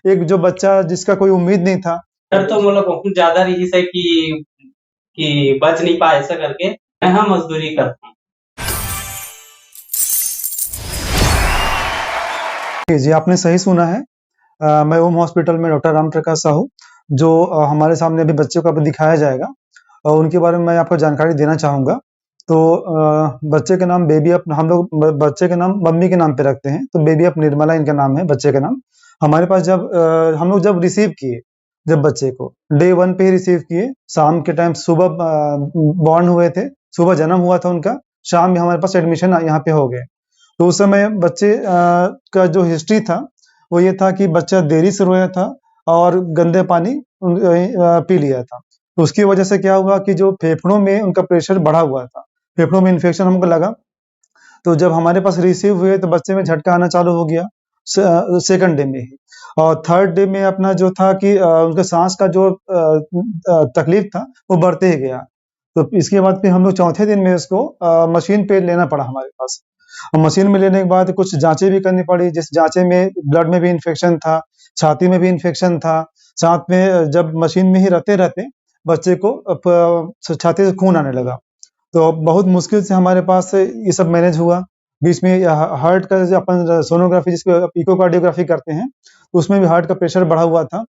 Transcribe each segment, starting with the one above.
एक जो बच्चा जिसका कोई उम्मीद नहीं था। डर तो मतलब बहुत ज्यादा रही से कि बच नहीं पाए ऐसा करके मैं यहाँ मजदूरी करता हूँ। जी, आपने सही सुना है। मैं ओम हॉस्पिटल में डॉक्टर राम प्रकाश साहू, जो हमारे सामने अभी बच्चों को अभी दिखाया जाएगा और उनके बारे में मैं आपको जानकारी देना चाहूँगा। तो बच्चे का नाम बेबी अप हम लोग बच्चे का नाम मम्मी के नाम पे रखते हैं, तो बेबी अप निर्मला इनका नाम है बच्चे का नाम। हमारे पास जब हम लोग जब रिसीव किए, जब बच्चे को डे 1 पे ही रिसीव किए, शाम के टाइम सुबह बॉर्न हुए थे, सुबह जन्म हुआ था उनका, शाम में हमारे पास एडमिशन यहाँ पे हो गए। तो उस समय बच्चे का जो हिस्ट्री था वो ये था कि बच्चा देरी से रोया था और गंदे पानी पी लिया था। तो उसकी वजह से क्या हुआ कि जो फेफड़ों में उनका प्रेशर बढ़ा हुआ था, फेफड़ों में इन्फेक्शन हमको लगा। तो जब हमारे पास रिसीव हुए तो बच्चे में झटका आना चालू हो गया सेकंड डे में ही। और थर्ड डे में अपना जो था कि उनका सांस का जो तकलीफ था वो बढ़ते ही गया। तो इसके बाद फिर हम लोग चौथे दिन में इसको मशीन पे लेना पड़ा हमारे पास। और मशीन में लेने के बाद कुछ जांचें भी करनी पड़ी, जिस जांचे में ब्लड में भी इन्फेक्शन था, छाती में भी इन्फेक्शन था, साथ में जब मशीन में ही रहते रहते बच्चे को छाती से खून आने लगा। तो बहुत मुश्किल से हमारे पास ये सब मैनेज हुआ। बीच में हार्ट का जो अपन सोनोग्राफी जिसको इकोकार्डियोग्राफी करते हैं, उसमें भी हार्ट का प्रेशर बढ़ा हुआ था।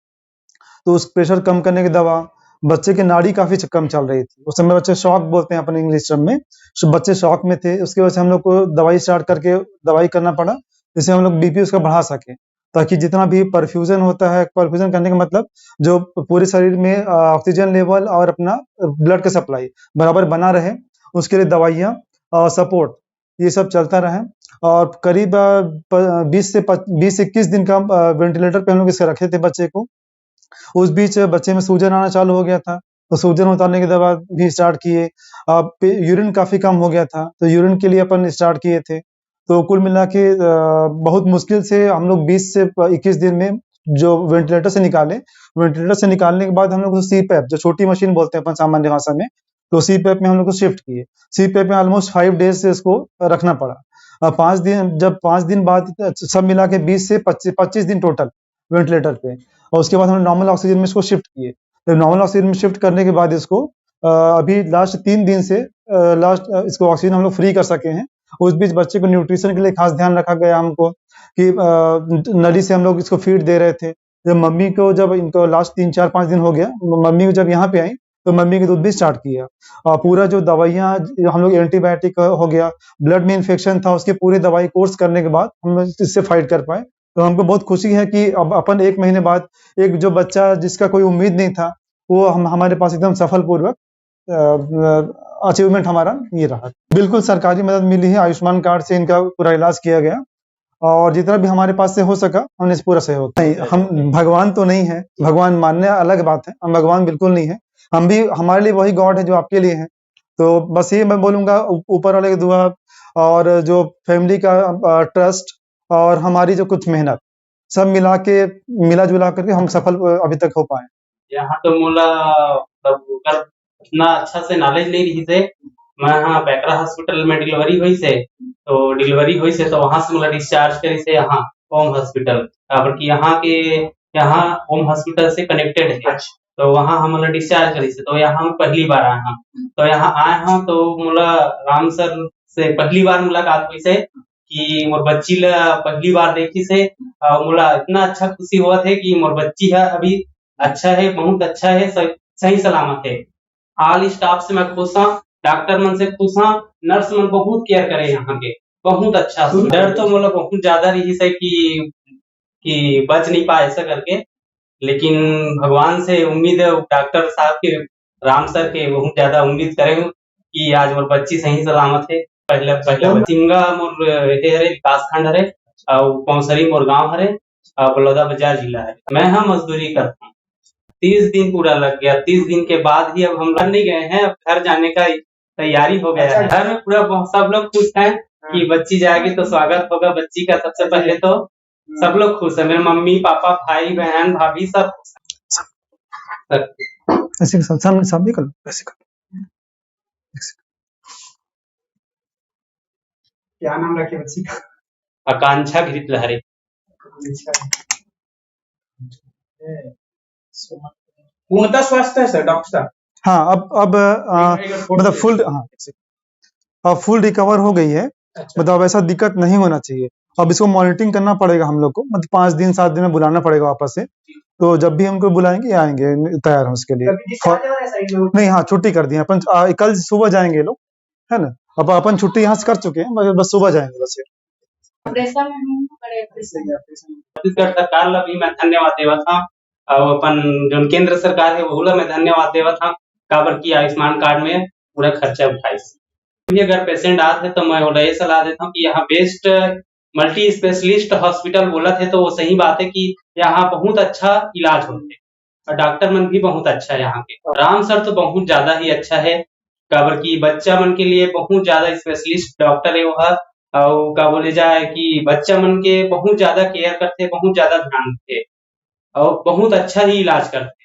तो उस प्रेशर कम करने की दवा, बच्चे की नाड़ी काफी कम चल रही थी उस समय, बच्चे शॉक बोलते हैं अपन इंग्लिश टर्म में, बच्चे शॉक में थे। उसकी वजह से हम लोग को दवाई स्टार्ट करके दवाई करना पड़ा, जिससे हम लोग बीपी उसका बढ़ा सके, ताकि जितना भी परफ्यूजन होता है, परफ्यूजन करने का मतलब जो पूरे शरीर में ऑक्सीजन लेवल और अपना ब्लड का सप्लाई बराबर बना रहे, उसके लिए दवाइयाँ और सपोर्ट ये सब चलता रहे। और करीब 20 से 21 दिन का वेंटिलेटर पे हम लोग इसे रखे थे बच्चे को। उस बीच बच्चे में सूजन आना चालू हो गया था, तो सूजन उतारने के दवा भी स्टार्ट किए। यूरिन काफी कम हो गया था, तो यूरिन के लिए अपन स्टार्ट किए थे। तो कुल मिला के बहुत मुश्किल से हम लोग 20 से 21 दिन में जो वेंटिलेटर से निकाले। वेंटिलेटर से निकालने के बाद हम लोग सी पैप, जो छोटी मशीन बोलते हैं अपन सामान्य भाषा में, तो सी पैप में हम लोग को शिफ्ट किए। सी पैप में ऑलमोस्ट 5 डेज से इसको रखना पड़ा। 5 दिन, जब 5 दिन बाद सब मिला के 20 से 25 दिन टोटल वेंटिलेटर पे, और उसके बाद हमने नॉर्मल ऑक्सीजन में इसको शिफ्ट किए। तो नॉर्मल ऑक्सीजन में शिफ्ट करने के बाद इसको अभी लास्ट 3 दिन से इसको ऑक्सीजन हम लोग फ्री कर सके हैं। उस बीच बच्चे को न्यूट्रिशन के लिए खास ध्यान रखा गया हमको कि नली से हम लोग इसको फीड दे रहे थे। जब मम्मी को, जब इनको लास्ट 3 4 5 दिन हो गया, मम्मी को जब यहाँ पे आई तो मम्मी के दूध भी स्टार्ट किया। और पूरा जो दवाइयाँ हम लोग एंटीबायोटिक हो गया, ब्लड में इन्फेक्शन था, उसके पूरे दवाई कोर्स करने के बाद हम इससे फाइट कर पाए। तो हमको बहुत खुशी है कि अब अपन 1 महीने बाद एक जो बच्चा जिसका कोई उम्मीद नहीं था, वो हमारे पास एकदम सफल पूर्वक अचीवमेंट हमारा ये रहा। बिल्कुल सरकारी मदद मिली है, आयुष्मान कार्ड से इनका पूरा इलाज किया गया और जितना भी हमारे पास से हो सका हमने इस पूरा सहयोग। नहीं, हम भगवान तो नहीं है, भगवान मानने अलग बात है, हम भगवान बिल्कुल नहीं है। हम भी, हमारे लिए वही गॉड है जो आपके लिए है। तो बस ये मैं बोलूंगा, ऊपर वाले की दुआ और जो फैमिली का ट्रस्ट और हमारी जो कुछ मेहनत, सब मिला जुला करके हम सफल अभी तक हो पाए। यहाँ तो मोला मतलब इतना अच्छा से नॉलेज नहीं रही से। मैं यहाँ बैकरा हॉस्पिटल में डिलीवरी हुई से, तो वहां से मोला डिस्चार्ज करी से यहाँ ओम हॉस्पिटल, बल्कि यहाँ ओम हॉस्पिटल से कनेक्टेड है। तो वहाँ हम मोला डिस्चार्ज करी से, तो यहाँ हम पहली बार आए हैं। तो यहाँ आए हैं तो मोला राम सर से पहली बार मुलाकात हुई से कि मोर बच्ची ला पहली बार देखी से मोला इतना अच्छा खुशी हुआ थे कि मोर बच्ची है अभी अच्छा है, बहुत अच्छा है, सही सलामत है। ऑल स्टाफ से मैं खुश हूँ, डॉक्टर मन से खुश हूँ, नर्स मन बहुत केयर करे यहाँ के, बहुत अच्छा। डर तो मोला बहुत ज्यादा रही से कि बच नहीं पाए ऐसा करके, लेकिन भगवान से उम्मीद है, डॉक्टर साहब के, राम सर के बहुत ज्यादा उम्मीद करे हूँ कि आज मोर बच्ची सही सलामत है। पहले सिंगा मोर हरे विकास खंड हरे और कौसरी मोर गाँव हरे, बलौदा बाजार जिला है। मैं यहाँ मजदूरी करता हूँ। 30 दिन पूरा लग गया। 30 दिन के बाद ही अब हम घर नहीं गए हैं, अब घर जाने का तैयारी हो गया है। घर में पूरा सब लोग खुश हैं कि बच्ची जाएगी तो स्वागत होगा बच्ची का। सबसे पहले तो सब लोग खुश है, मेरे मम्मी पापा भाई बहन भाभी सब खुश है। क्या नाम रखे बच्ची का? आकांक्षा घृत लहरी। पूर्णतः स्वस्थ है सर डॉक्टर साहब? हाँ, अब मतलब फुल रिकवर हो गई है। अच्छा। मतलब अब ऐसा दिक्कत नहीं होना चाहिए। अब इसको मॉनिटरिंग करना पड़ेगा हम लोग को, मतलब 5 दिन 7 दिन में बुलाना पड़ेगा वापस से। तो जब भी हमको बुलाएंगे आएंगे, तैयार हैं उसके लिए। कभी discharge हो रहा है सर इन लोगों को? नहीं, हाँ, छुट्टी कर दी है अपन। कल सुबह जाएंगे ये लोग, है ना। अब अपन छुट्टी यहाँ से कर चुके हैं, मगर बस सुबह जाएंगे बस ये। छत्तीसगढ़ सरकार ला भी मैं धन्यवाद देवत हूँ और अपन जो केंद्र सरकार है वो ला मैं धन्यवाद देवत हूँ काबर की आयुष्मान कार्ड में पूरा खर्चा उठाइस। भी अगर पेशेंट आते तो मैं ओला ये सलाह देता हूँ कि यहाँ बेस्ट मल्टी स्पेशलिस्ट हॉस्पिटल बोला थे तो वो सही बात है कि यहाँ बहुत अच्छा इलाज होते और डॉक्टर मन भी बहुत अच्छा है यहाँ के। राम सर तो बहुत ज्यादा ही अच्छा है काबर की बच्चा मन के लिए बहुत ज्यादा स्पेशलिस्ट डॉक्टर है वह और का बोले जाए कि बच्चा मन के बहुत ज्यादा केयर करते, बहुत ज्यादा ध्यान देते और बहुत अच्छा ही इलाज करते।